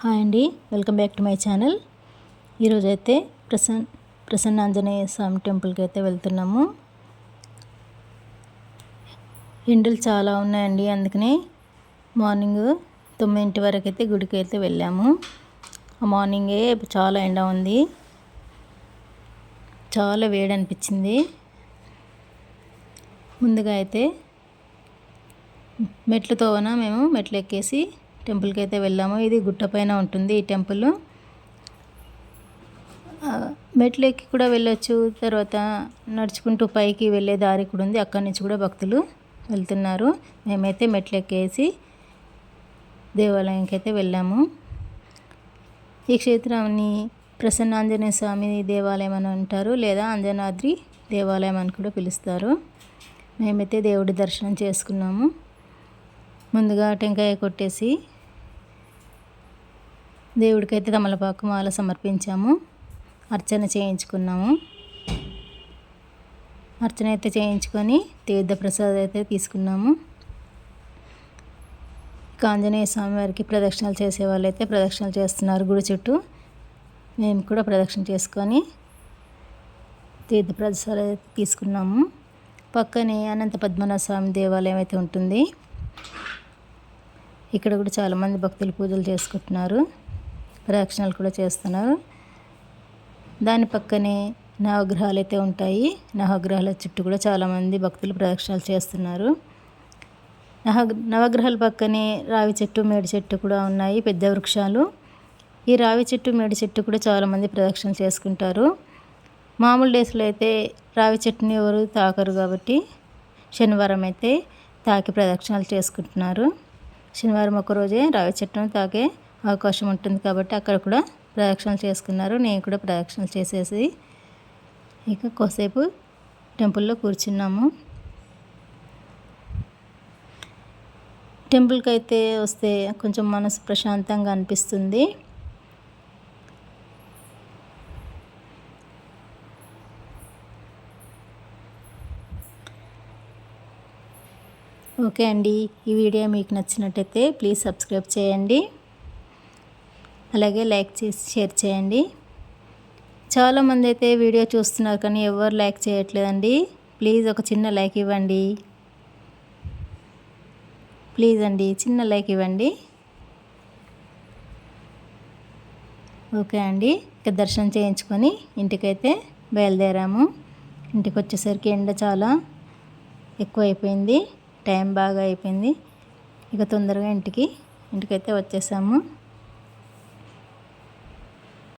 Hi అండి, welcome back to my channel. ఈరోజైతే ప్రసన్న ఆంజనేయ స్వామి టెంపుల్కి అయితే వెళ్తున్నాము. ఎండలు చాలా ఉన్నాయండి, అందుకనే మార్నింగ్ 9 వరకు అయితే గుడికి అయితే వెళ్ళాము. ఆ మార్నింగే చాలా ఎండ ఉంది, చాలా వేడి అనిపించింది. ముందుగా అయితే మెట్లతోన మేము మెట్లు ఎక్కేసి టెంపుల్కి అయితే వెళ్ళాము. ఇది గుట్ట పైన ఉంటుంది ఈ టెంపుల్. మెట్లు ఎక్కి కూడా వెళ్ళొచ్చు, తర్వాత నడుచుకుంటూ పైకి వెళ్ళే దారి కూడా ఉంది, అక్కడి నుంచి కూడా భక్తులు వెళ్తున్నారు. మేమైతే మెట్లు ఎక్కేసి దేవాలయంకి అయితే వెళ్ళాము. ఈ క్షేత్రాన్ని ప్రసన్న ఆంజనేయ స్వామి దేవాలయం అని అంటారు, లేదా అంజనాద్రి దేవాలయం అని కూడా పిలుస్తారు. మేమైతే దేవుడి దర్శనం చేసుకున్నాము. ముందుగా టెంకాయ కొట్టేసి దేవుడికైతే తమలపాకు మాల సమర్పించాము, అర్చన చేయించుకున్నాము. అర్చన అయితే చేయించుకొని తీర్థ ప్రసాదం అయితే తీసుకున్నాము. ఇక ఆంజనేయ స్వామి వారికి ప్రదక్షిణలు చేసే వాళ్ళు అయితే ప్రదక్షిణలు చేస్తున్నారు గుడి చుట్టూ. మేము కూడా ప్రదక్షిణ చేసుకొని తీర్థ ప్రసాదం అయితే తీసుకున్నాము. పక్కనే అనంత పద్మనాభ స్వామి దేవాలయం అయితే ఉంటుంది. ఇక్కడ కూడా చాలామంది భక్తులు పూజలు చేసుకుంటున్నారు, ప్రదక్షిణలు కూడా చేస్తున్నారు. దాని పక్కనే నవగ్రహాలు అయితే ఉంటాయి. నవగ్రహాల చుట్టూ కూడా చాలామంది భక్తులు ప్రదక్షిణలు చేస్తున్నారు. నవగ్రహాల పక్కనే రావి చెట్టు, మేడి చెట్టు కూడా ఉన్నాయి, పెద్ద వృక్షాలు. ఈ రావి చెట్టు, మేడి చెట్టు కూడా చాలామంది ప్రదక్షిణలు చేసుకుంటారు. మామూలు డేస్లో అయితే రావి చెట్టుని ఎవరు తాకరు కాబట్టి శనివారం అయితే తాకి ప్రదక్షిణలు చేసుకుంటున్నారు. శనివారం ఒకరోజే రావి చెట్టును తాకే అవకాశం ఉంటుంది కాబట్టి అక్కడ కూడా ప్రదక్షిణలు చేసుకున్నారు. నేను కూడా ప్రదక్షిణలు చేసేసి ఇక కొద్దిసేపు టెంపుల్లో కూర్చున్నాము. టెంపుల్కి అయితే వస్తే కొంచెం మనసు ప్రశాంతంగా అనిపిస్తుంది. ఓకే అండి, ఈ వీడియో మీకు నచ్చినట్టయితే ప్లీజ్ సబ్స్క్రైబ్ చేయండి, అలాగే లైక్ చేసి షేర్ చేయండి. చాలామంది అయితే వీడియో చూస్తున్నారు కానీ ఎవరు లైక్ చేయట్లేదండి. ప్లీజ్ ఒక చిన్న లైక్ ఇవ్వండి, ప్లీజ్ అండి, చిన్న లైక్ ఇవ్వండి. ఓకే అండి, ఇక దర్శనం చేయించుకొని ఇంటికైతే బయలుదేరాము. ఇంటికి వచ్చేసరికి ఎండ చాలా ఎక్కువ అయిపోయింది, టైం బాగా అయిపోయింది. ఇక తొందరగా ఇంటికైతే వచ్చేసాము.